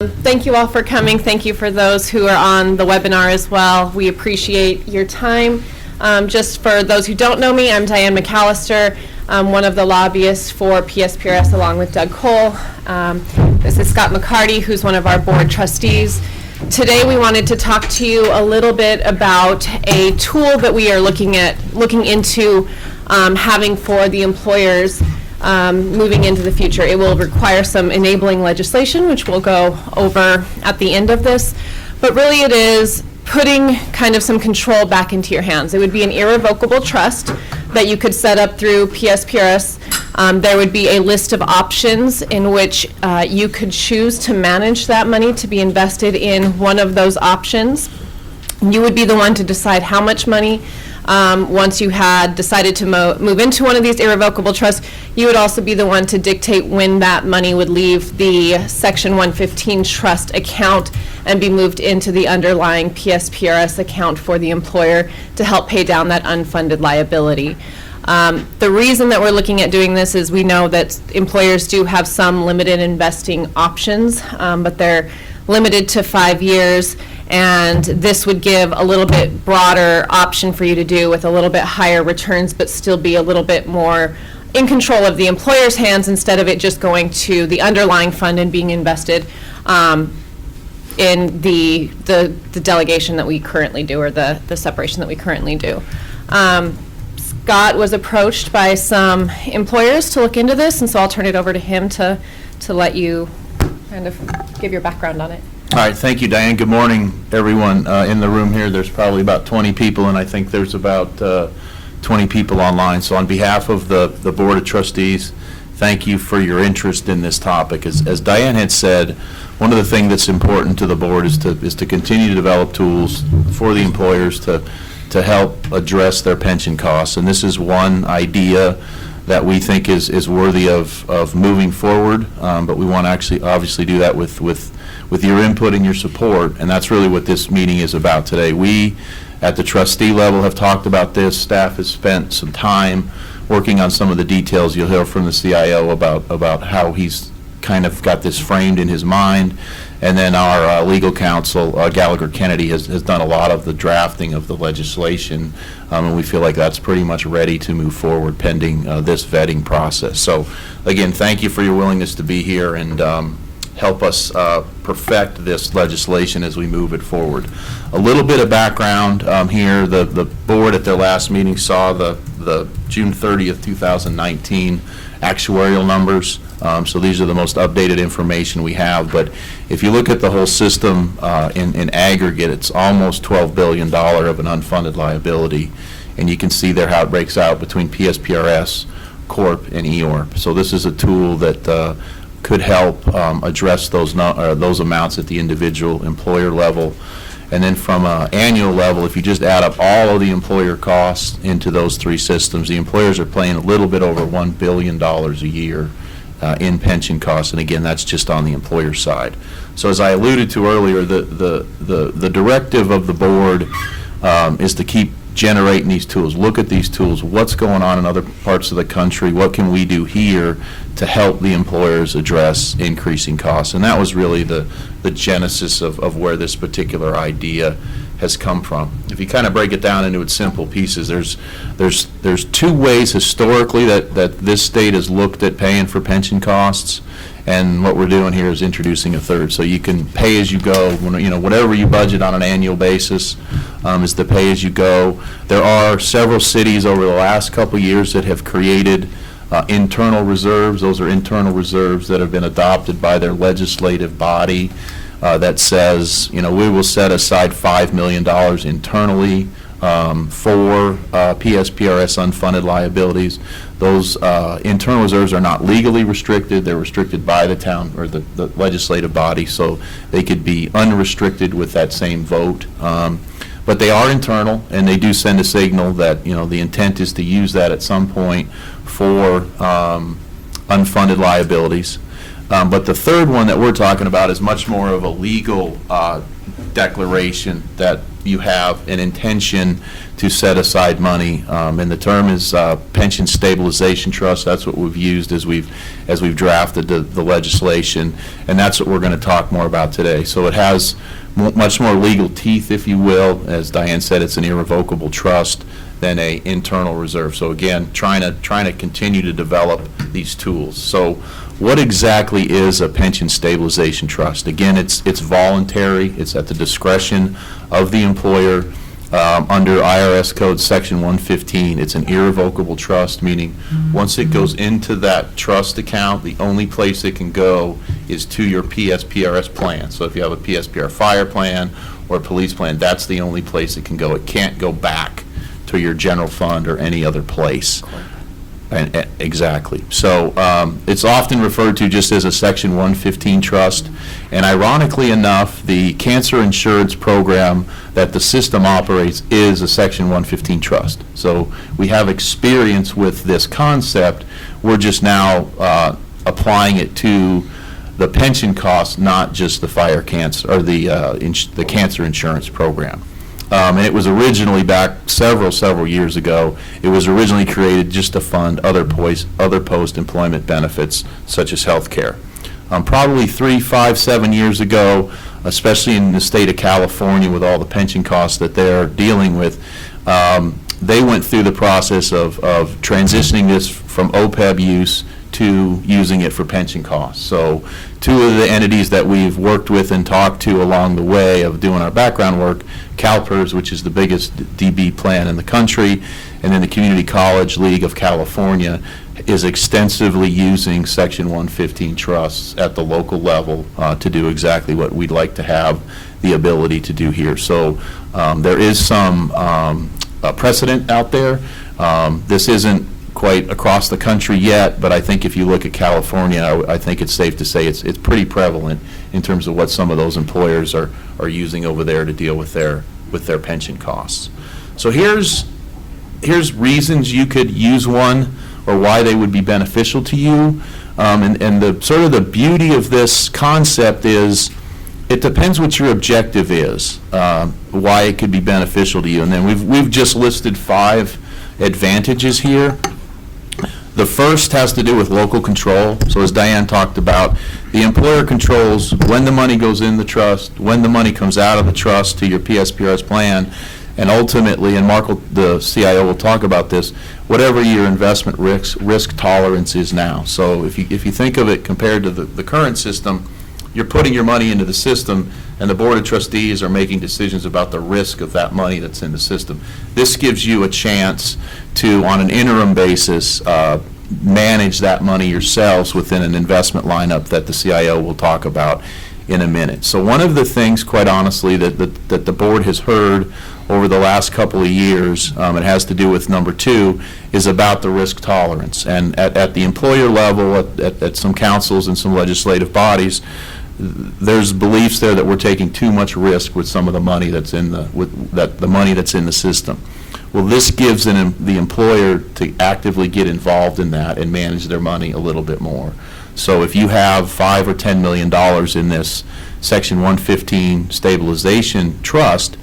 Thank you all for coming. Thank you for those who are on the webinar as well. We appreciate your time. Just for those who don't know me, I'm Diane McAllister, one of the lobbyists for PSPRS along with Doug Cole. This is Scott McCarty, who's one of our board trustees. Today we wanted to talk to you a little bit about a tool that we are looking into having for the employers moving into the future. It will require some enabling legislation, which we'll go over at the end of this, but really it is putting kind of some control back into your hands. It would be an irrevocable trust that you could set up through PSPRS. There would be a list of options in which you could choose to manage that money to be invested in one of those options. You would be the one to decide how much money. Once you had decided to move into one of these irrevocable trusts, you would also be the one to dictate when that money would leave the Section 115 trust account and be moved into the underlying PSPRS account for the employer to help pay down that unfunded liability. The reason that we're looking at doing this is we know that employers do have some limited investing options, but they're limited to 5 years. And this would give a little bit broader option for you to do with a little bit higher returns, but still be a little bit more in control of the employer's hands instead of it just going to the underlying fund and being invested in the delegation that we currently do, or the separation that we currently do. Scott was approached by some employers to look into this, and so I'll turn it over to him to let you kind of give your background on it. All right, thank you, Diane. Good morning, everyone in the room here. There's probably about 20 people, and I think there's about 20 people online. So on behalf of the Board of Trustees, thank you for your interest in this topic. As Diane had said, one of the things that's important to the board is to continue to develop tools for the employers to help address their pension costs. And this is one idea that we think is worthy of moving forward, but we want to actually obviously do that with your input and your support, and that's really what this meeting is about today. We, at the trustee level, have talked about this. Staff has spent some time working on some of the details. You'll hear from the CIO about how he's kind of got this framed in his mind, and then our legal counsel, Gallagher Kennedy, has done a lot of the drafting of the legislation, and we feel like that's pretty much ready to move forward pending this vetting process. So, again, thank you for your willingness to be here and help us perfect this legislation as we move it forward. A little bit of background here. The board at their last meeting saw the June 30th, 2019 actuarial numbers. So these are the most updated information we have. But if you look at the whole system in aggregate, it's almost $12 billion of an unfunded liability. And you can see there how it breaks out between PSPRS, Corp, and EORP. So this is a tool that could help address those amounts at the individual employer level. And then from an annual level, if you just add up all of the employer costs into those three systems, the employers are paying a little bit over $1 billion a year in pension costs, and again, that's just on the employer side. So as I alluded to earlier, the directive of the board is to keep generating these tools, look at these tools, what's going on in other parts of the country, what can we do here to help the employers address increasing costs. And that was really the genesis of where this particular idea has come from. If you kind of break it down into its simple pieces, there's two ways historically that this state has looked at paying for pension costs, and what we're doing here is introducing a third. So you can pay as you go, whatever you budget on an annual basis is the pay as you go. There are several cities over the last couple years that have created internal reserves. Those are internal reserves that have been adopted by their legislative body that says, we will set aside $5 million internally for PSPRS unfunded liabilities. Those internal reserves are not legally restricted. They're restricted by the town or the legislative body, so they could be unrestricted with that same vote. But they are internal, and they do send a signal that the intent is to use that at some point for unfunded liabilities. But the third one that we're talking about is much more of a legal declaration that you have an intention to set aside money, and the term is pension stabilization trust. That's what we've used as we've drafted the legislation, and that's what we're going to talk more about today. So it has much more legal teeth, if you will. As Diane said, it's an irrevocable trust than a internal reserve. So again, trying to continue to develop these tools. So what exactly is a pension stabilization trust? Again, it's voluntary. It's at the discretion of the employer. Under IRS Code Section 115, it's an irrevocable trust, meaning once it goes into that trust account, the only place it can go is to your PSPRS plan. So if you have a PSPR fire plan or a police plan, that's the only place it can go. It can't go back to your general fund or any other place. And exactly. So it's often referred to just as a Section 115 trust. And ironically enough, the cancer insurance program that the system operates is a Section 115 trust. So we have experience with this concept. We're just now applying it to the pension costs, not just the fire cancer or the cancer insurance program. And it was originally back several years ago. It was originally created just to fund other post-employment benefits, such as health care. Probably 3, 5, 7 years ago, especially in the state of California with all the pension costs that they're dealing with, they went through the process of transitioning this from OPEB use to using it for pension costs. So two of the entities that we've worked with and talked to along the way of doing our background work, CalPERS, which is the biggest DB plan in the country, and then the Community College League of California, is extensively using Section 115 trusts at the local level to do exactly what we'd like to have the ability to do here. So there is some precedent out there. This isn't quite across the country yet, but I think if you look at California, I think it's safe to say it's pretty prevalent in terms of what some of those employers are using over there to deal with their pension costs. So here's reasons you could use one or why they would be beneficial to you. And the sort of the beauty of this concept is it depends what your objective is, why it could be beneficial to you. And then we've just listed 5 advantages here. The first has to do with local control. So as Diane talked about, the employer controls when the money goes in the trust, when the money comes out of the trust to your PSPRS plan, and ultimately, and Mark, the CIO, will talk about this, whatever your investment risk tolerance is now. So if you think of it compared to the current system, you're putting your money into the system, and the Board of Trustees are making decisions about the risk of that money that's in the system. This gives you a chance to, on an interim basis, manage that money yourselves within an investment lineup that the CIO will talk about in a minute. So one of the things, quite honestly, that the board has heard over the last couple of years, it has to do with number 2, is about the risk tolerance. And at the employer level, at some councils and some legislative bodies, there's beliefs there that we're taking too much risk with some of the money that's in the money that's in the system. Well, this gives the employer to actively get involved in that and manage their money a little bit more. So if you have $5 or $10 million in this Section 115 stabilization trust,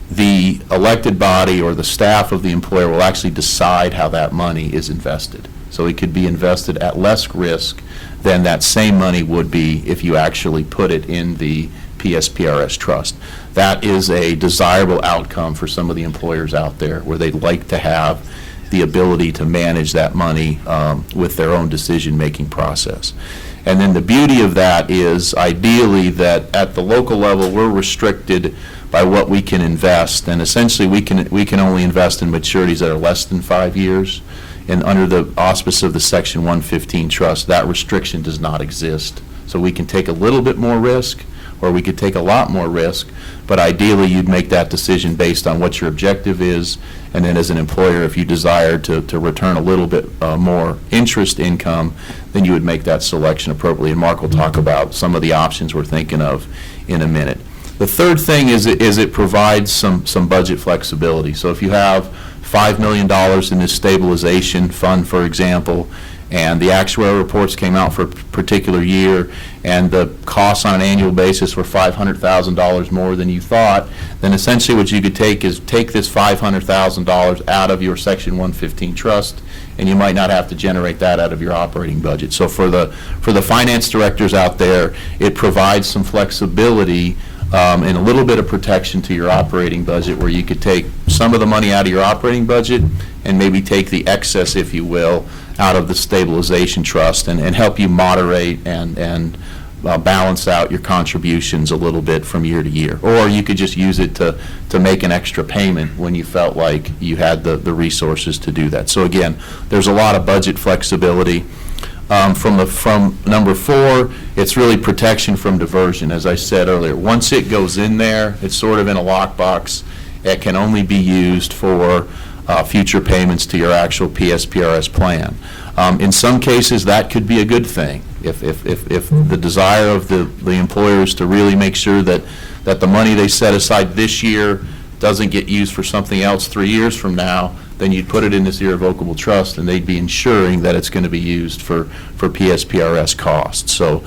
the elected body or the staff of the employer will actually decide how that money is invested. So it could be invested at less risk than that same money would be if you actually put it in the PSPRS trust. That is a desirable outcome for some of the employers out there where they'd like to have the ability to manage that money with their own decision-making process. And then the beauty of that is ideally that at the local level we're restricted by what we can invest, and essentially we can only invest in maturities that are less than 5 years. And under the auspice of the Section 115 trust, that restriction does not exist. So we can take a little bit more risk, or we could take a lot more risk, but ideally you'd make that decision based on what your objective is, and then as an employer, if you desire to return a little bit more interest income, then you would make that selection appropriately. And Mark will talk about some of the options we're thinking of in a minute. The third thing is it provides some budget flexibility. So if you have $5 million in this stabilization fund, for example, and the actuarial reports came out for a particular year, and the costs on an annual basis were $500,000 more than you thought, then essentially what you could take is take this $500,000 out of your Section 115 trust, and you might not have to generate that out of your operating budget. So for the finance directors out there, it provides some flexibility and a little bit of protection to your operating budget, where you could take some of the money out of your operating budget and maybe take the excess, if you will, out of the stabilization trust and help you moderate and balance out your contributions a little bit from year to year. Or you could just use it to make an extra payment when you felt like you had the resources to do that. So again, there's a lot of budget flexibility. From number 4, it's really protection from diversion. As I said earlier, once it goes in there, it's sort of in a lockbox. It can only be used for future payments to your actual PSPRS plan. In some cases, that could be a good thing. If the desire of the employer is to really make sure that the money they set aside this year doesn't get used for something else 3 years from now, then you'd put it in this irrevocable trust, and they'd be ensuring that it's going to be used for PSPRS costs. So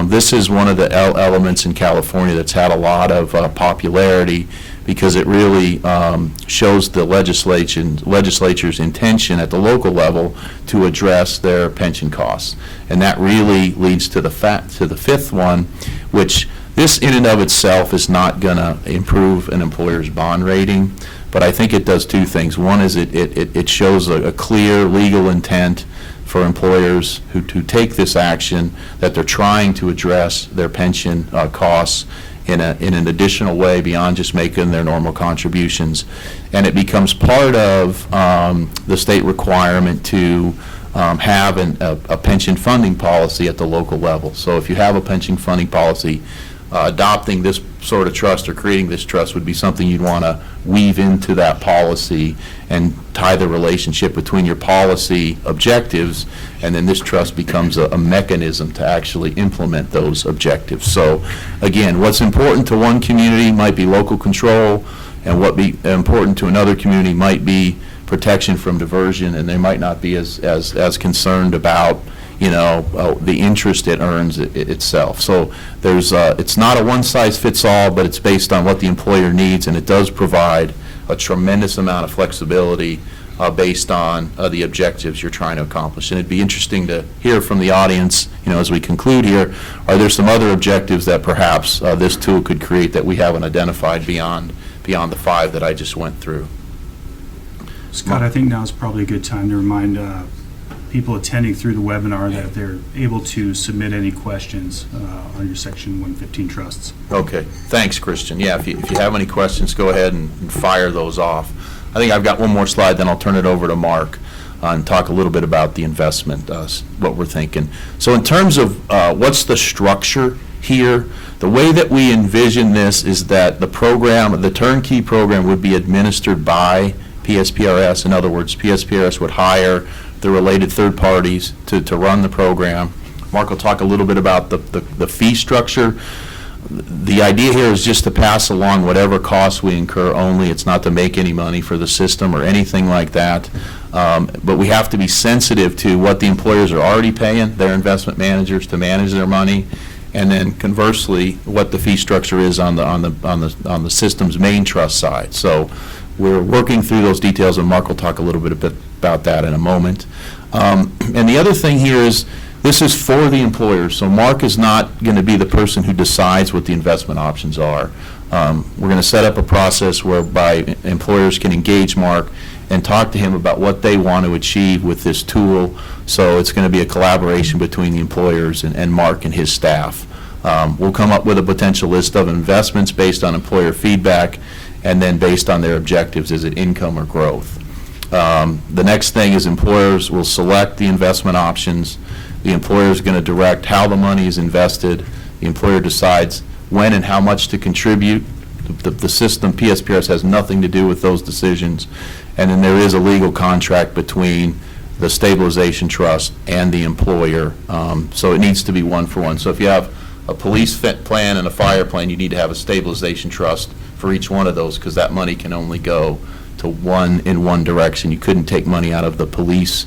this is one of the elements in California that's had a lot of popularity, because it really shows the legislature's intention at the local level to address their pension costs. And that really leads to the 5th one, which this in and of itself is not going to improve an employer's bond rating, but I think it does 2 things. One is it shows a clear legal intent for employers who take this action, that they're trying to address their pension costs in an additional way beyond just making their normal contributions. And it becomes part of the state requirement to have a pension funding policy at the local level. So if you have a pension funding policy, adopting this sort of trust or creating this trust would be something you'd want to weave into that policy and tie the relationship between your policy objectives, and then this trust becomes a mechanism to actually implement those objectives. So again, what's important to one community might be local control, and what be important to another community might be protection from diversion, and they might not be as concerned about the interest it earns itself. So there's it's not a one-size-fits-all, but it's based on what the employer needs, and it does provide a tremendous amount of flexibility based on the objectives you're trying to accomplish. And it'd be interesting to hear from the audience, as we conclude here, are there some other objectives that perhaps this tool could create that we haven't identified beyond the 5 that I just went through? Scott, I think now is probably a good time to remind people attending through the webinar that they're able to submit any questions on your Section 115 trusts. Okay, thanks, Christian. Yeah, if you have any questions, go ahead and fire those off. I think I've got one more slide, then I'll turn it over to Mark and talk a little bit about the investment, what we're thinking. So in terms of what's the structure here, the way that we envision this is that the turnkey program would be administered by PSPRS. In other words, PSPRS would hire the related third parties to run the program. Mark will talk a little bit about the fee structure. The idea here is just to pass along whatever costs we incur only. It's not to make any money for the system or anything like that. But we have to be sensitive to what the employers are already paying their investment managers to manage their money, and then conversely, what the fee structure is on the system's main trust side. So we're working through those details, and Mark will talk a little bit about that in a moment. And the other thing here is this is for the employers, so Mark is not going to be the person who decides what the investment options are. We're going to set up a process whereby employers can engage Mark and talk to him about what they want to achieve with this tool. So it's going to be a collaboration between the employers and Mark and his staff. We'll come up with a potential list of investments based on employer feedback, and then based on their objectives, is it income or growth? The next thing is employers will select the investment options. The employer is going to direct how the money is invested. The employer decides when and how much to contribute. The system, PSPRS, has nothing to do with those decisions. And then there is a legal contract between the stabilization trust and the employer. So it needs to be one for one. So if you have a police plan and a fire plan, you need to have a stabilization trust for each one of those, because that money can only go to one in one direction. You couldn't take money out of the police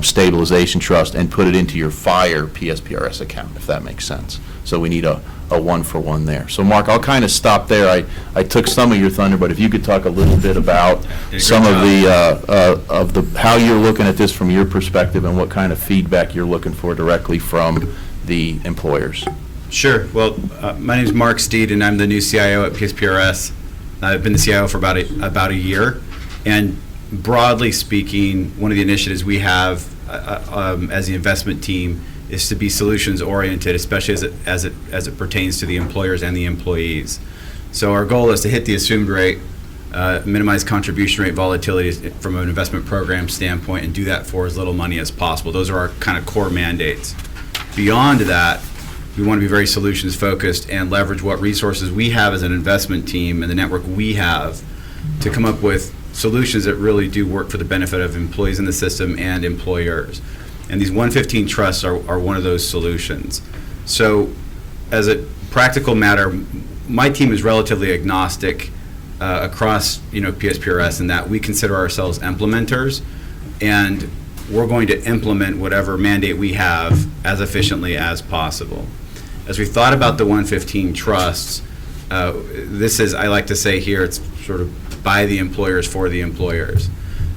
stabilization trust and put it into your fire PSPRS account, if that makes sense. So we need a one-for-one there. So Mark, I'll kind of stop there. I took some of your thunder, but if you could talk a little bit about some of the how you're looking at this from your perspective and what kind of feedback you're looking for directly from the employers. Sure. Well, my name is Mark Steed, and I'm the new CIO at PSPRS. I've been the CIO for about a year, and broadly speaking, one of the initiatives we have as the investment team is to be solutions oriented, especially as it pertains to the employers and the employees. So our goal is to hit the assumed rate, minimize contribution rate volatility from an investment program standpoint, and do that for as little money as possible. Those are our kind of core mandates. Beyond that, we want to be very solutions focused and leverage what resources we have as an investment team and the network we have to come up with solutions that really do work for the benefit of employees in the system and employers. And these 115 trusts are one of those solutions. So as a practical matter, my team is relatively agnostic across PSPRS in that we consider ourselves implementers, and we're going to implement whatever mandate we have as efficiently as possible. As we thought about the 115 trusts, this is, I like to say here, it's sort of by the employers for the employers.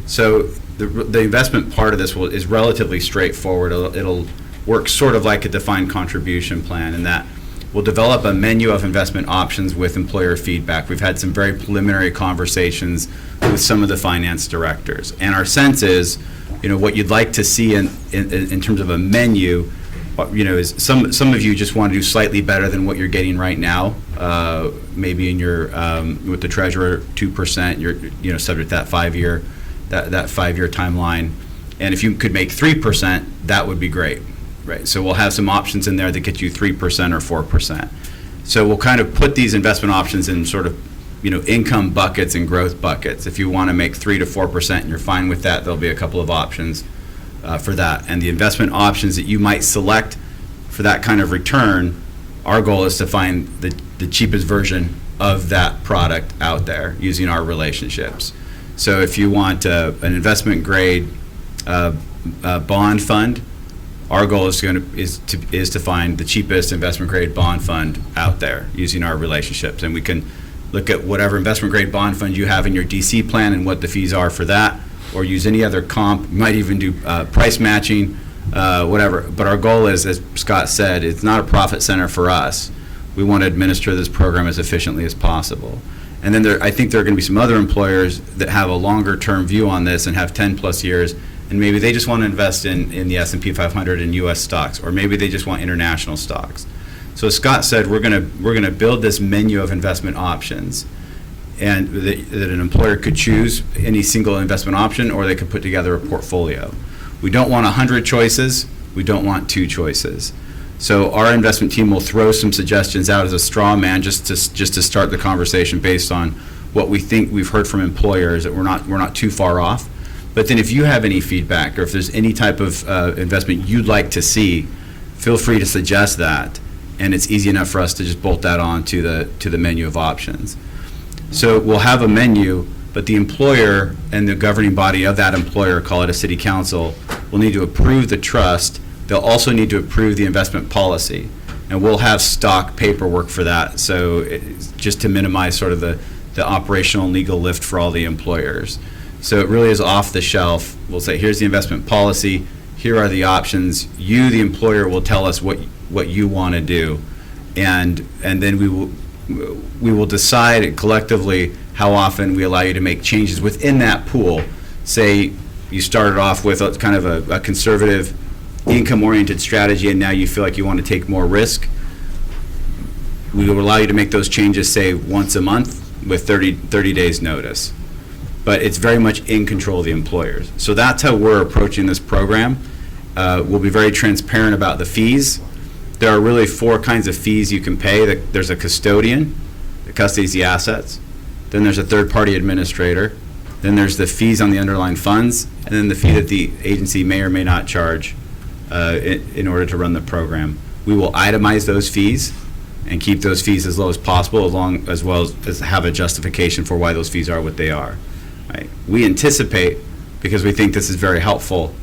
So the investment part of this is relatively straightforward. It'll work sort of like a defined contribution plan in that we'll develop a menu of investment options with employer feedback. We've had some very preliminary conversations with some of the finance directors. And our sense is, what you'd like to see in terms of a menu, is some of you just want to do slightly better than what you're getting right now. Maybe in your with the treasurer 2%, you're subject to that 5-year that 5-year timeline. And if you could make 3%, that would be great, right? So we'll have some options in there that get you 3% or 4%. So we'll kind of put these investment options in sort of income buckets and growth buckets. If you want to make 3 to 4% and you're fine with that, there'll be a couple of options for that. And the investment options that you might select for that kind of return, our goal is to find the cheapest version of that product out there using our relationships. So if you want an investment grade bond fund, our goal is to find the cheapest investment grade bond fund out there using our relationships. And we can look at whatever investment grade bond fund you have in your DC plan and what the fees are for that, or use any other comp. You might even do price matching, whatever. But our goal is, as Scott said, it's not a profit center for us. We want to administer this program as efficiently as possible. And then I think there are going to be some other employers that have a longer term view on this and have 10 plus years, and maybe they just want to invest in the S&P 500 and U.S. stocks, or maybe they just want international stocks. So as Scott said, we're going to build this menu of investment options, and that an employer could choose any single investment option, or they could put together a portfolio. We don't want 100 choices. We don't want 2 choices. So our investment team will throw some suggestions out as a straw man just to start the conversation based on what we think we've heard from employers, that we're not too far off. But then if you have any feedback, or if there's any type of investment you'd like to see, feel free to suggest that, and it's easy enough for us to just bolt that on to the menu of options. So we'll have a menu, but the employer and the governing body of that employer, call it a city council, will need to approve the trust. They'll also need to approve the investment policy, and we'll have stock paperwork for that, so just to minimize sort of the operational and legal lift for all the employers. So it really is off the shelf. We'll say, here's the investment policy, here are the options. You, the employer, will tell us what you want to do, and then we will decide collectively how often we allow you to make changes within that pool. Say you started off with a kind of a conservative income-oriented strategy, and now you feel like you want to take more risk. We will allow you to make those changes, say, once a month with 30 days notice. But it's very much in control of the employers. So that's how we're approaching this program. We'll be very transparent about the fees. There are really 4 kinds of fees you can pay. There's a custodian that custodies the assets. Then there's a third-party administrator. Then there's the fees on the underlying funds, and then the fee that the agency may or may not charge in order to run the program. We will itemize those fees and keep those fees as low as possible, as well as have a justification for why those fees are what they are. Right? We anticipate, because we think this is very helpful,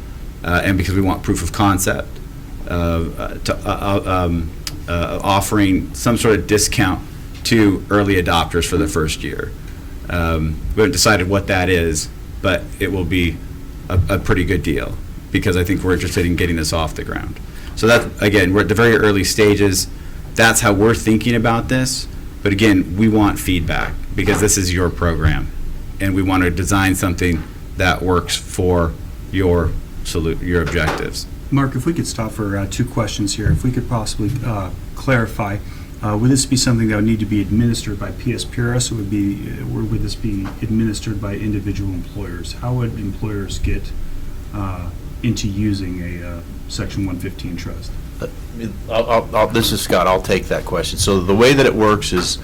and because we want proof of concept, offering some sort of discount to early adopters for the first year. We haven't decided what that is, but it will be a pretty good deal, because I think we're interested in getting this off the ground. So that, again, we're at the very early stages. That's how we're thinking about this. But again, we want feedback, because this is your program, and we want to design something that works for your objectives. Mark, if we could stop for 2 questions here. If we could possibly clarify, would this be something that would need to be administered by PSPRS, or would this be administered by individual employers? How would employers get into using a Section 115 trust? This is Scott. I'll take that question. So the way that it works is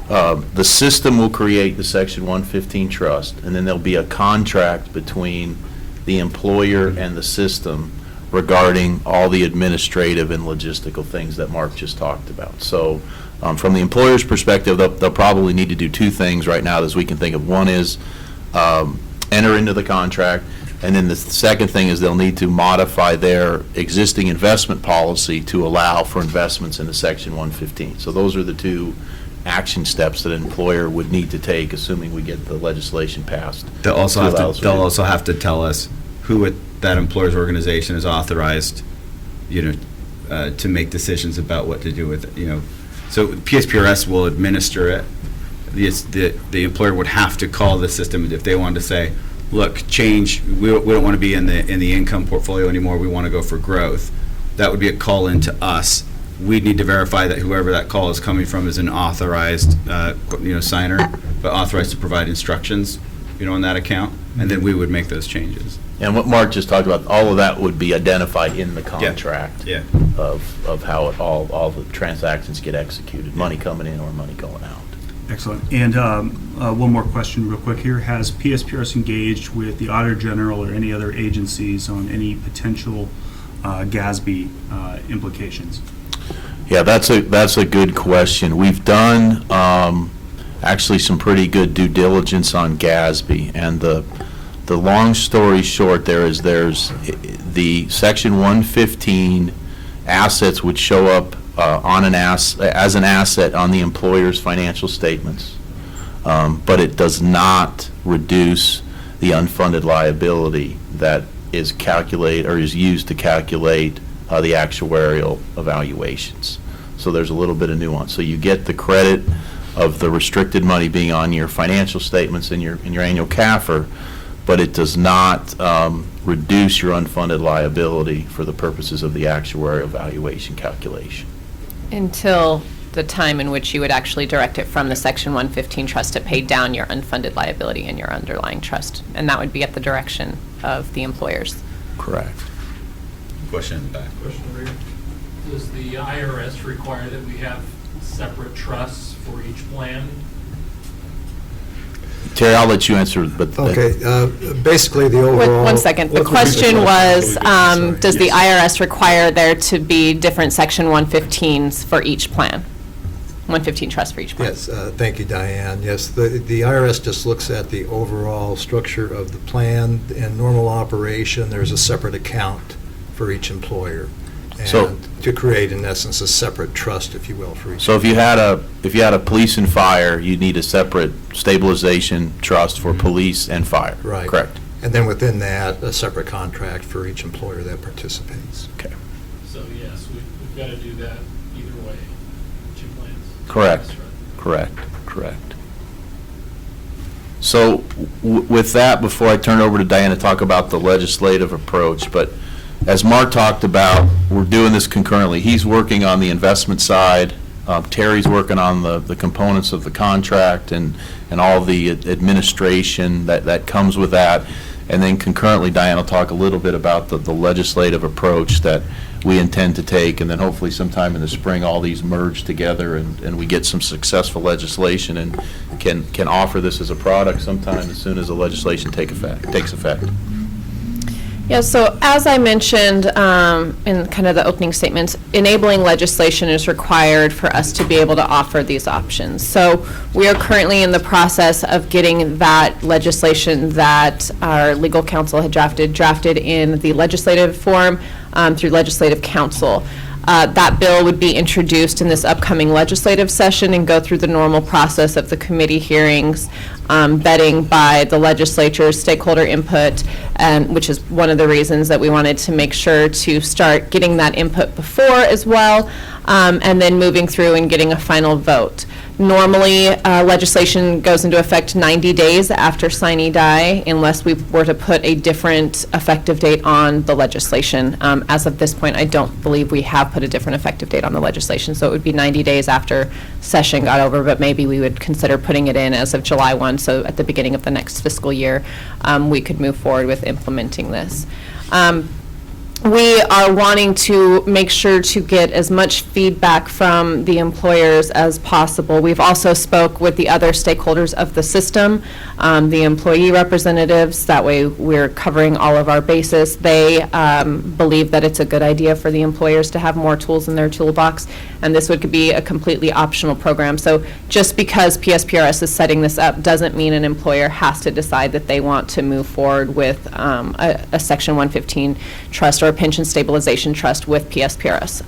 the system will create the Section 115 trust, and then there'll be a contract between the employer and the system regarding all the administrative and logistical things that Mark just talked about. So from the employer's perspective, they'll probably need to do 2 things right now as we can think of. One is enter into the contract, and then the second thing is they'll need to modify their existing investment policy to allow for investments into Section 115. So those are the 2 action steps that an employer would need to take, assuming we get the legislation passed. They'll also have to tell us who that employer's organization is authorized, to make decisions about what to do with it. So PSPRS will administer it. The employer would have to call the system if they wanted to say, look, change. We don't want to be in the income portfolio anymore. We want to go for growth. That would be a call in to us. We'd need to verify that whoever that call is coming from is an authorized, signer, but authorized to provide instructions, on that account, and then we would make those changes. And what Mark just talked about, all of that would be identified in the contract. Yeah. Of how all the transactions get executed, money coming in or money going out. Excellent. And one more question real quick here. Has PSPRS engaged with the Auditor General or any other agencies on any potential GASB implications? Yeah, that's a good question. We've done actually some pretty good due diligence on GASB, and the long story short there's the Section 115 assets would show up as an asset on the employer's financial statements, but it does not reduce the unfunded liability that is calculated or is used to calculate the actuarial evaluations. So there's a little bit of nuance. So you get the credit of the restricted money being on your financial statements in your annual CAFR, but it does not reduce your unfunded liability for the purposes of the actuarial evaluation calculation. Until the time in which you would actually direct it from the Section 115 trust to pay down your unfunded liability in your underlying trust. And that would be at the direction of the employers. Correct. Question in the back. Question over here. Does the IRS require that we have separate trusts for each plan? Terry, I'll let you answer, but Okay, basically the overall. One second. The question was, does the IRS require there to be different Section 115s for each plan? 115 trust for each plan? Yes, thank you, Diane. Yes, the IRS just looks at the overall structure of the plan. In normal operation, there's a separate account for each employer. So- And to create, in essence, a separate trust, if you will, for each. So if you had a police and fire, you'd need a separate stabilization trust for police and fire. Right. Correct. And then within that, a separate contract for each employer that participates. Okay. So yes, we've got to do that either way, 2 plans. Correct. Correct. So with that, before I turn it over to Diane to talk about the legislative approach, but as Mark talked about, we're doing this concurrently. He's working on the investment side. Terry's working on the components of the contract and all the administration that comes with that. And then concurrently, Diane will talk a little bit about the legislative approach that we intend to take. And then hopefully sometime in the spring, all these merge together and we get some successful legislation and can offer this as a product sometime as soon as the legislation takes effect. Yeah, so as I mentioned in kind of the opening statements, enabling legislation is required for us to be able to offer these options. So we are currently in the process of getting that legislation that our legal counsel had drafted in the legislative form through legislative counsel. That bill would be introduced in this upcoming legislative session and go through the normal process of the committee hearings, vetting by the legislature, stakeholder input, and which is one of the reasons that we wanted to make sure to start getting that input before as well, and then moving through and getting a final vote. Normally, legislation goes into effect 90 days after sine die, unless we were to put a different effective date on the legislation. As of this point, I don't believe we have put a different effective date on the legislation, so it would be 90 days after session got over, but maybe we would consider putting it in as of July 1, so at the beginning of the next fiscal year, we could move forward with implementing this. We are wanting to make sure to get as much feedback from the employers as possible. We've also spoke with the other stakeholders of the system, the employee representatives. That way we're covering all of our bases. They believe that it's a good idea for the employers to have more tools in their toolbox, and this would be a completely optional program. So just because PSPRS is setting this up doesn't mean an employer has to decide that they want to move forward with a Section 115 trust or a pension stabilization trust with PSPRS.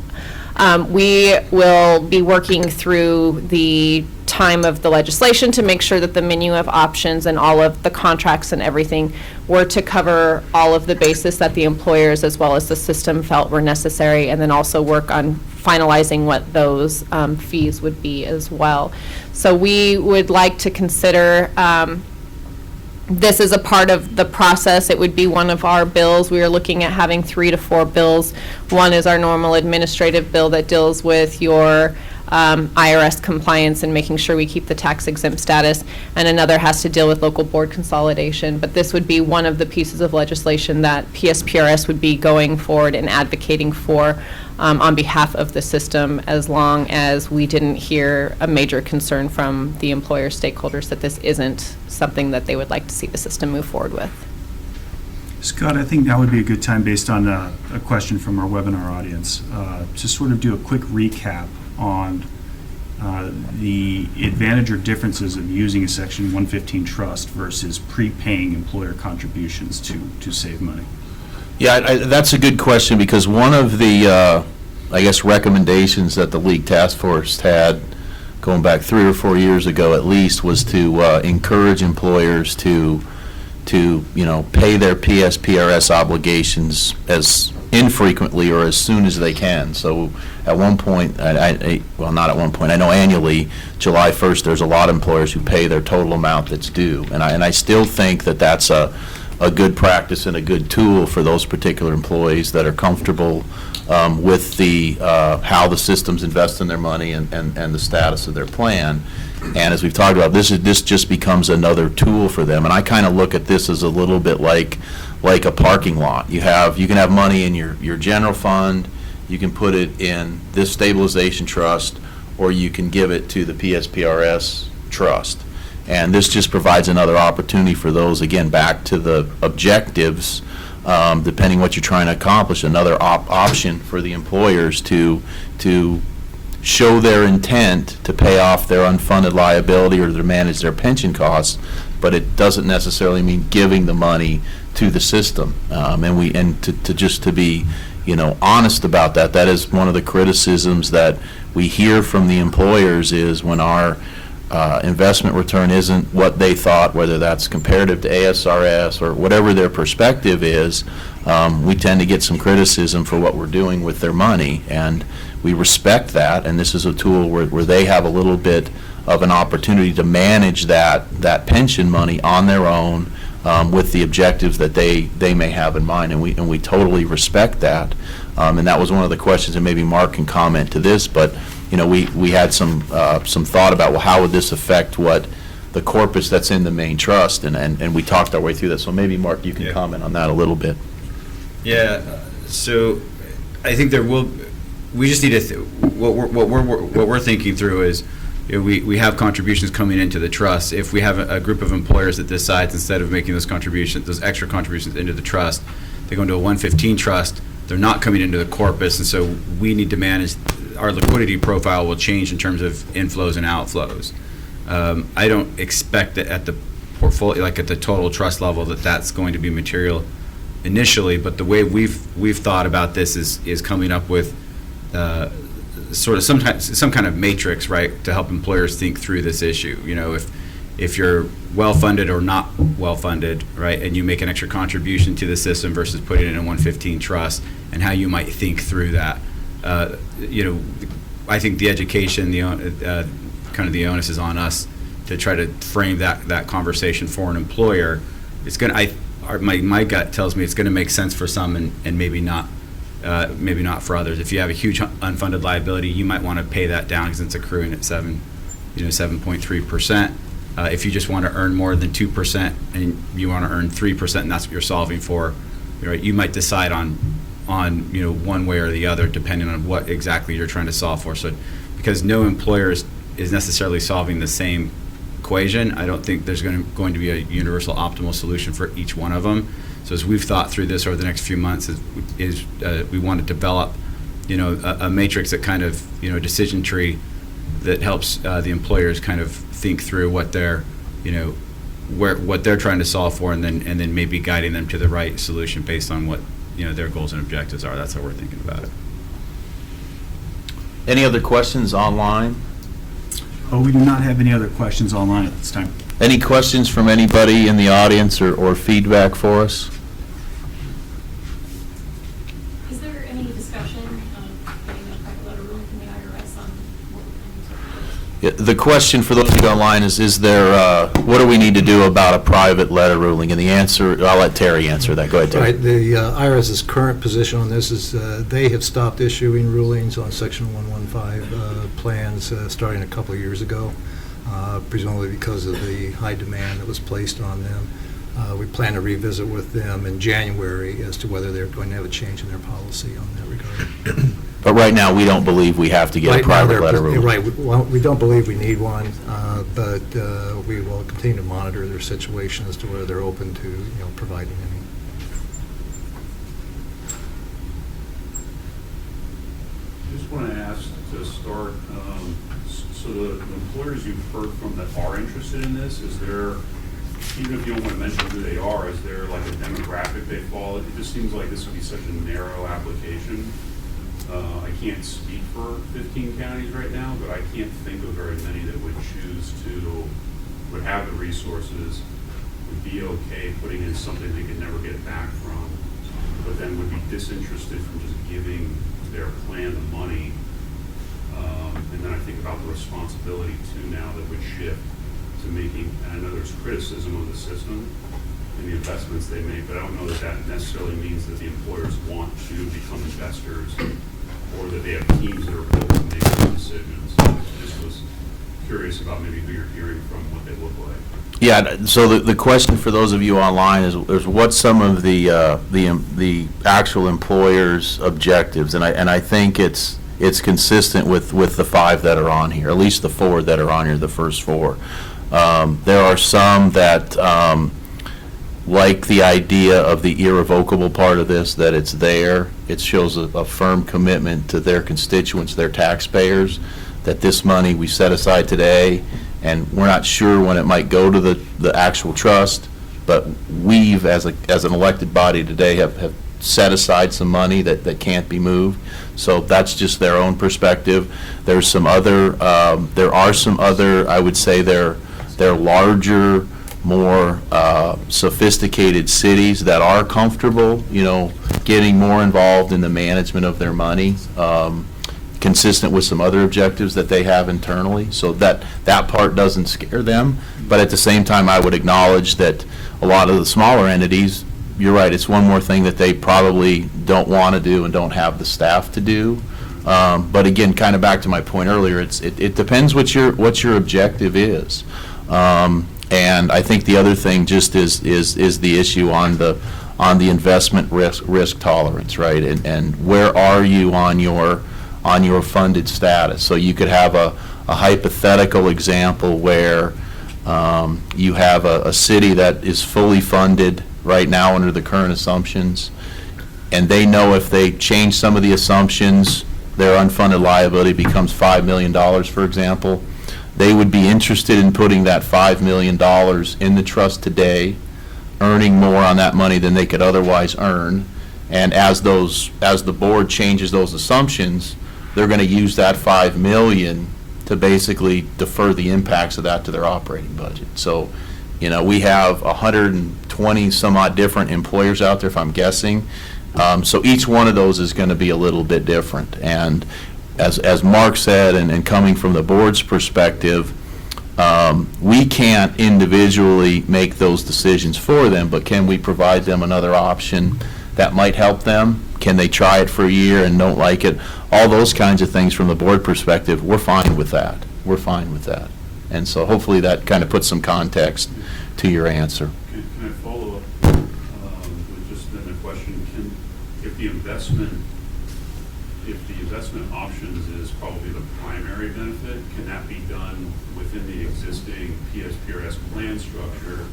We will be working through the time of the legislation to make sure that the menu of options and all of the contracts and everything were to cover all of the bases that the employers as well as the system felt were necessary, and then also work on finalizing what those fees would be as well. So we would like to consider this is a part of the process. It would be one of our bills. We are looking at having 3 to 4 bills. One is our normal administrative bill that deals with your IRS compliance and making sure we keep the tax exempt status, and another has to deal with local board consolidation. But this would be one of the pieces of legislation that PSPRS would be going forward and advocating for on behalf of the system, as long as we didn't hear a major concern from the employer stakeholders that this isn't something that they would like to see the system move forward with. Scott, I think now would be a good time, based on a question from our webinar audience, to sort of do a quick recap on the advantage or differences of using a Section 115 trust versus prepaying employer contributions to save money. Yeah, that's a good question, because one of the, I guess, recommendations that the League Task Force had, going back 3 or 4 years ago at least, was to encourage employers to pay their PSPRS obligations as infrequently or as soon as they can. So at one point, well, not at one point, I know annually, July 1st, there's a lot of employers who pay their total amount that's due. And I still think that that's a good practice and a good tool for those particular employees that are comfortable with the how the systems invest in their money and the status of their plan. And as we've talked about, this just becomes another tool for them. And I kind of look at this as a little bit like a parking lot. You can have money in your general fund, you can put it in this stabilization trust, or you can give it to the PSPRS trust. And this just provides another opportunity for those, again, back to the objectives, depending what you're trying to accomplish, another option for the employers to show their intent to pay off their unfunded liability or to manage their pension costs, but it doesn't necessarily mean giving the money to the system. And to be honest about that, that is one of the criticisms that we hear from the employers, is when our investment return isn't what they thought, whether that's comparative to ASRS or whatever their perspective is, we tend to get some criticism for what we're doing with their money, and we respect that. And this is a tool where they have a little bit of an opportunity to manage that pension money on their own, with the objectives that they may have in mind, and we totally respect that. And that was one of the questions, and maybe Mark can comment to this, but we had some thought about, well, how would this affect what the corpus that's in the main trust, and we talked our way through that. So maybe Mark, you can comment on that a little bit. Yeah. So I think we just need to what we're thinking through is, we have contributions coming into the trust. If we have a group of employers that decides, instead of making those extra contributions into the trust, they go into a 115 trust, they're not coming into the corpus, and so we need to manage, our liquidity profile will change in terms of inflows and outflows. I don't expect that at the portfolio, like at the total trust level, that that's going to be material initially, but the way we've thought about this is coming up with sort of some kind of matrix, right, to help employers think through this issue. You know, if you're well-funded or not well-funded, right, and you make an extra contribution to the system versus putting it in a 115 trust, and how you might think through that. You know, I think the education, kind of the onus is on us to try to frame that conversation for an employer. It's going to, my gut tells me it's going to make sense for some and maybe not for others. If you have a huge unfunded liability, you might want to pay that down because it's accruing at 7.3%. If you just want to earn more than 2% and you want to earn 3%, and that's what you're solving for, right? You might decide on one way or the other depending on what exactly you're trying to solve for. So, because no employer is necessarily solving the same equation, I don't think there's going to be a universal optimal solution for each one of them. So as we've thought through this over the next few months, is we want to develop, a matrix that kind of, decision tree that helps the employers kind of think through what they're, what they're trying to solve for, and then maybe guiding them to the right solution based on what, their goals and objectives are. That's how we're thinking about it. Any other questions online? Oh, we do not have any other questions online at this time. Any questions from anybody in the audience or feedback for us? Is there any discussion of getting a private letter ruling from the IRS on what we're planning to do? The question for those of you online is there, what do we need to do about a private letter ruling? And the answer, I'll let Terry answer that. Go ahead, Terry. Right, the IRS's current position on this is they have stopped issuing rulings on Section 115 plans starting a couple of years ago, presumably because of the high demand that was placed on them. We plan to revisit with them in January as to whether they're going to have a change in their policy on that regard. But right now, we don't believe we have to get a private letter ruling. Right, we don't believe we need one, but we will continue to monitor their situation as to whether they're open to, providing any. I just want to ask to start, so the employers you've heard from that are interested in this, is there, even if you don't want to mention who they are, is there like a demographic they fall? It just seems like this would be such a narrow application. I can't speak for 15 counties right now, but I can't think of very many that would would have the resources, would be okay putting in something they could never get back from, but then would be disinterested from just giving their plan the money. And then I think about the responsibility too now that would shift to making, and I know there's criticism of the system and the investments they make, but I don't know that that necessarily means that the employers want to become investors or that they have teams that are built to make those decisions. I just was curious about maybe who you're hearing from, what they look like. Yeah, so the question for those of you online is what's some of the actual employer's objectives? And I think it's consistent with the 5 that are on here, at least the 4 that are on here, the first 4. There are some that like the idea of the irrevocable part of this, that it's there. It shows a firm commitment to their constituents, their taxpayers, that this money we set aside today, and we're not sure when it might go to the actual trust, but we've, as an elected body today, have set aside some money that can't be moved. So that's just their own perspective. There's some other, there are some other, I would say they're larger, more sophisticated cities that are comfortable, getting more involved in the management of their money, consistent with some other objectives that they have internally. So that part doesn't scare them. But at the same time, I would acknowledge that a lot of the smaller entities, you're right, it's one more thing that they probably don't want to do and don't have the staff to do. But again, kind of back to my point earlier, it depends what your objective is. And I think the other thing just is the issue on the investment risk tolerance, right? And where are you on your funded status? So you could have a hypothetical example where you have a city that is fully funded right now under the current assumptions, and they know if they change some of the assumptions, their unfunded liability becomes $5 million, for example, they would be interested in putting that $5 million in the trust today, earning more on that money than they could otherwise earn. And as the board changes those assumptions, they're going to use that $5 million to basically defer the impacts of that to their operating budget. So, we have 120 some odd different employers out there, if I'm guessing. So each one of those is going to be a little bit different. And as Mark said, and coming from the board's perspective, we can't individually make those decisions for them, but can we provide them another option that might help them? Can they try it for a year and don't like it? All those kinds of things from the board perspective, we're fine with that. We're fine with that. And so hopefully that kind of puts some context to your answer. Can I follow up with just then a question? If the investment options is probably the primary benefit, can that be done within the existing PSPRS plan structure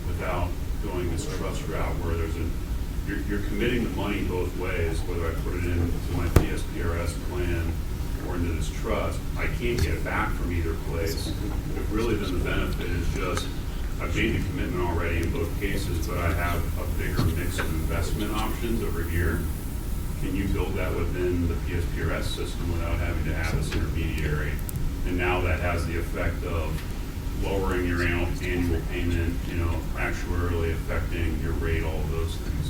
without going this trust route where you're committing the money both ways, whether I put it into my PSPRS plan or into this trust, I can't get it back from either place. If really then the benefit is just, I've made the commitment already in both cases, but I have a bigger mix of investment options over here. Can you build that within the PSPRS system without having to have this intermediary? And now that has the effect of lowering your annual payment, actuarially affecting your rate, all of those things.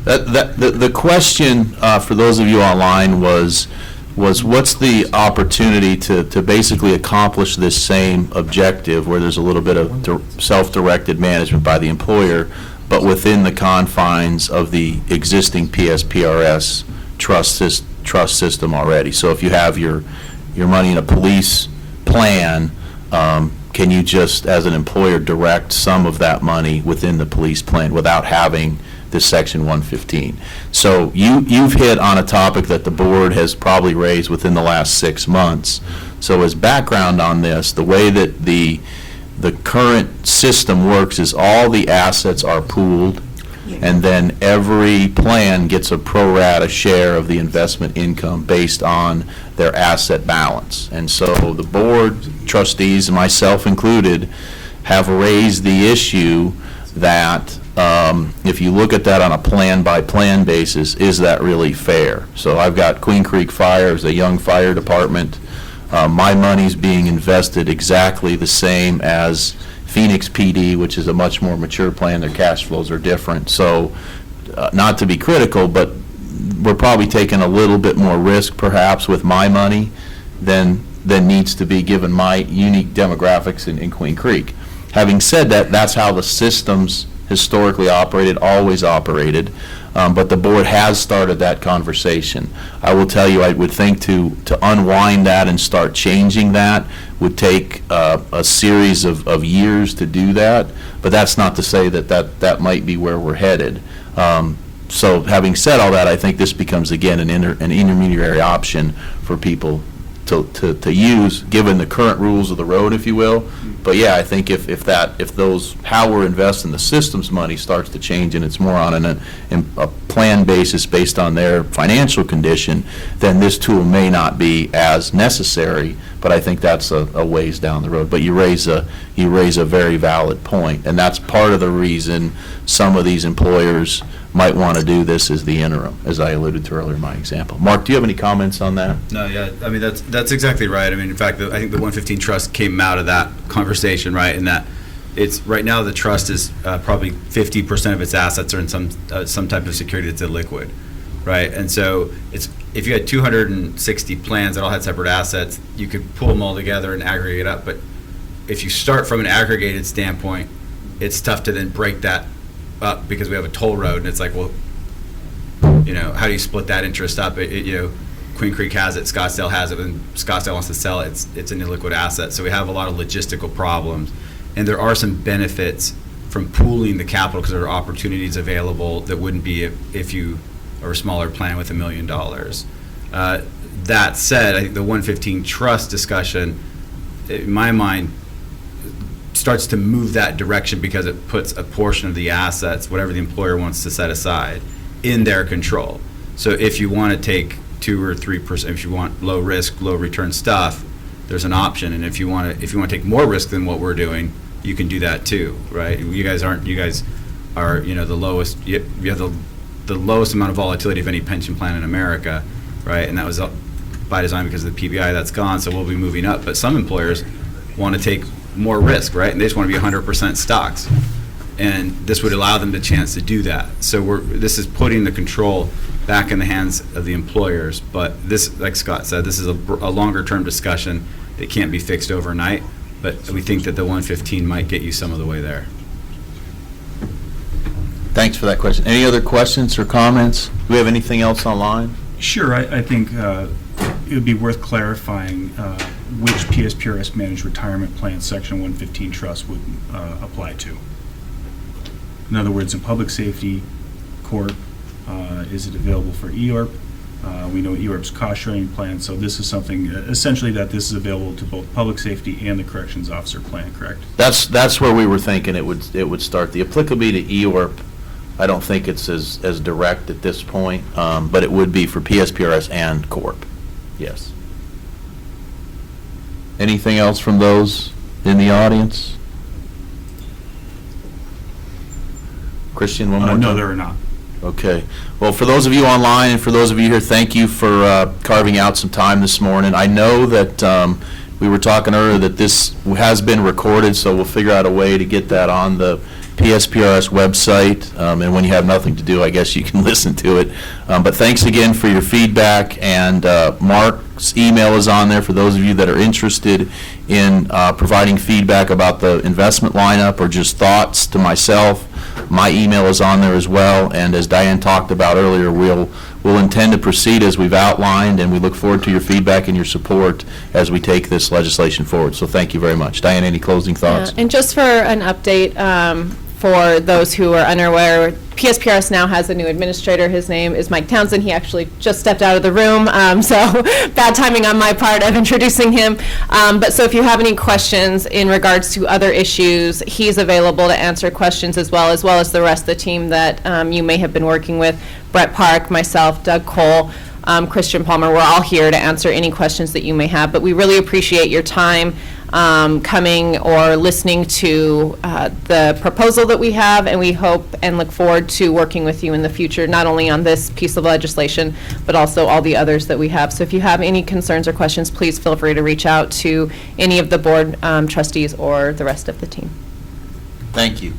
The question for those of you online was what's the opportunity to basically accomplish this same objective where there's a little bit of self-directed management by the employer, but within the confines of the existing PSPRS trust system already. So if you have your money in a police plan, can you just, as an employer, direct some of that money within the police plan without having this Section 115? So you've hit on a topic that the board has probably raised within the last 6 months. So as background on this, the way that the current system works is all the assets are pooled, and then every plan gets a pro rata share of the investment income based on their asset balance. And so the board, trustees, myself included, have raised the issue that if you look at that on a plan-by-plan basis, is that really fair? So I've got Queen Creek Fire as a young fire department. My money's being invested exactly the same as Phoenix PD, which is a much more mature plan. Their cash flows are different. So not to be critical, but we're probably taking a little bit more risk perhaps with my money than needs to be given my unique demographics in Queen Creek. Having said that, that's how the systems historically operated, always operated, but the board has started that conversation. I will tell you, I would think to unwind that and start changing that would take a series of years to do that, but that's not to say that might be where we're headed. So having said all that, I think this becomes, again, an intermediary option for people to use, given the current rules of the road, if you will. But yeah, I think if those, how we're investing the system's money starts to change and it's more on a plan basis based on their financial condition, then this tool may not be as necessary, but I think that's a ways down the road. But you raise a very valid point, and that's part of the reason some of these employers might want to do this as the interim, as I alluded to earlier in my example. Mark, do you have any comments on that? No, yeah, I mean, that's exactly right. I mean, in fact, I think the 115 trust came out of that conversation, right, in that it's, right now the trust is probably 50% of its assets are in some type of security that's illiquid, right? And so it's, if you had 260 plans that all had separate assets, you could pull them all together and aggregate it up. But if you start from an aggregated standpoint, it's tough to then break that up because we have a toll road, and it's like, well, how do you split that interest up? Queen Creek has it, Scottsdale has it, and Scottsdale wants to sell it. It's an illiquid asset. So we have a lot of logistical problems. And there are some benefits from pooling the capital because there are opportunities available that wouldn't be if you are a smaller plan with $1 million. That said, I think the 115 trust discussion, in my mind, starts to move that direction because it puts a portion of the assets, whatever the employer wants to set aside, in their control. So if you want to take 2 or 3%, if you want low risk, low return stuff, there's an option. And if you want to take more risk than what we're doing, you can do that too, right? You guys are the lowest. You have the lowest amount of volatility of any pension plan in America, right? And that was by design because of the PBI. That's gone, so we'll be moving up. But some employers want to take more risk, right? And they just want to be 100% stocks. And this would allow them the chance to do that. So this is putting the control back in the hands of the employers. But this, like Scott said, this is a longer term discussion that can't be fixed overnight. But we think that the 115 might get you some of the way there. Thanks for that question. Any other questions or comments? Do we have anything else online? Sure, I think it would be worth clarifying which PSPRS managed retirement plan Section 115 trust would apply to. In other words, in public safety, Corp, is it available for EORP? We know EORP's cost-sharing plan, so this is something, essentially, that this is available to both public safety and the corrections officer plan, correct? That's where we were thinking it would start. The applicability to EORP, I don't think it's as direct at this point, but it would be for PSPRS and Corp. Yes. Anything else from those in the audience? Christian, one more time? No, there are not. Okay. Well, for those of you online and for those of you here, thank you for carving out some time this morning. I know that we were talking earlier that this has been recorded, so we'll figure out a way to get that on the PSPRS website, and when you have nothing to do, I guess you can listen to it. But thanks again for your feedback, and Mark's email is on there for those of you that are interested in providing feedback about the investment lineup or just thoughts to myself. My email is on there as well, and as Diane talked about earlier, we'll intend to proceed as we've outlined, and we look forward to your feedback and your support as we take this legislation forward. So thank you very much. Diane, any closing thoughts? And just for an update, for those who are unaware, PSPRS now has a new administrator. His name is Mike Townsend. He actually just stepped out of the room, so bad timing on my part of introducing him. But so if you have any questions in regards to other issues, he's available to answer questions as well as the rest of the team that you may have been working with. Brett Park, myself, Doug Cole, Christian Palmer, we're all here to answer any questions that you may have. But we really appreciate your time coming or listening to the proposal that we have, and we hope and look forward to working with you in the future, not only on this piece of legislation, but also all the others that we have. So if you have any concerns or questions, please feel free to reach out to any of the board trustees or the rest of the team. Thank you.